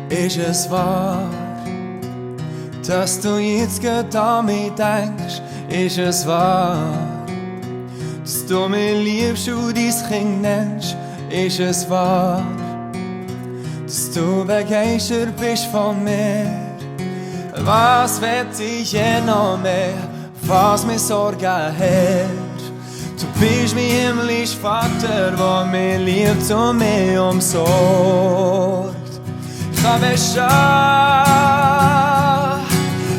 Ist es wahr, dass du jetzt gerade an mich denkst? Ist es wahr, dass du mich liebst und dein Kind nennst? Ist es wahr, dass du begeistert bist von mir? Was will ich je noch mehr, was mir Sorgen hat? Du bist mein himmlischer Vater, der mich liebt und mich umsorgt. Ich kann bestehen,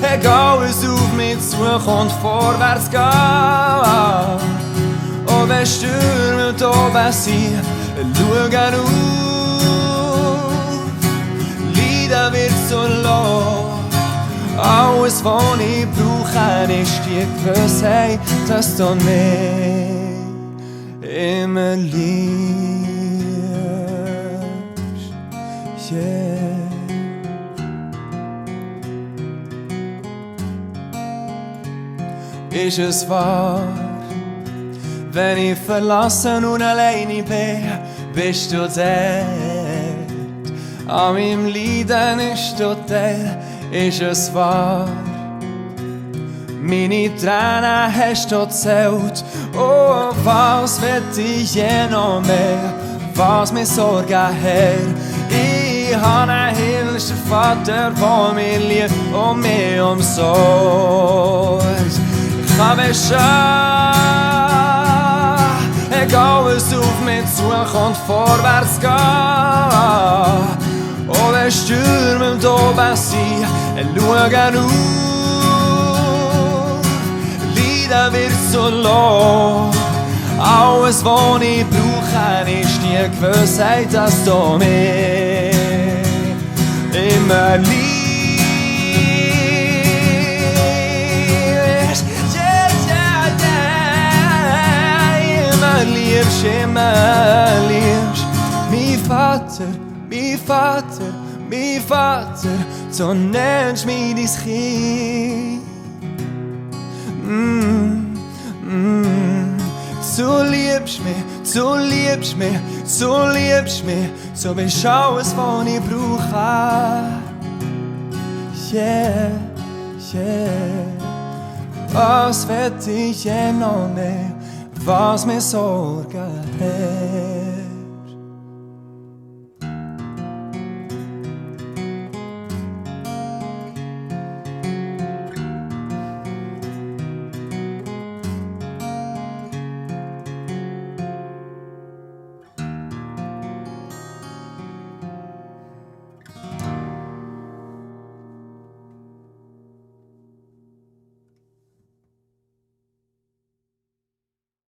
egal was auf mich zukommt, vorwärts gehen. Und wenn Stürme da oben sind, schauen auf. Leiden wird so laut. Alles, was ich brauche, ist die Gewissheit, dass du mich immer liebst. Yeah. Ist es wahr, wenn ich verlassen und alleine bin, bist du dort? An meinem Leiden ist du dort. Ist es wahr? Meine Tränen hast du gezählt. Oh, was will ich je noch mehr, was mir Sorgen hat? Ich habe einen himmlischen Vater, der mich liebt und mich umsorgt. Ich kann bestehen, egal was auf mich zukommt, vorwärts gehen. Und wenn Stürme da oben sind, schauen auf. Leiden wird so laut. Alles, was ich brauche, ist die Gewissheit, dass du mich immer liebst. Yeah, yeah, yeah. Immer liebst, immer liebst. Mein Vater, mein Vater, mein Vater, so nennst mich dein Kind. Du liebst mich, du liebst mich, du liebst mich, so bist alles, was ich brauche. Yeah, yeah. Was will ich je noch mehr, was mir Sorgen hat?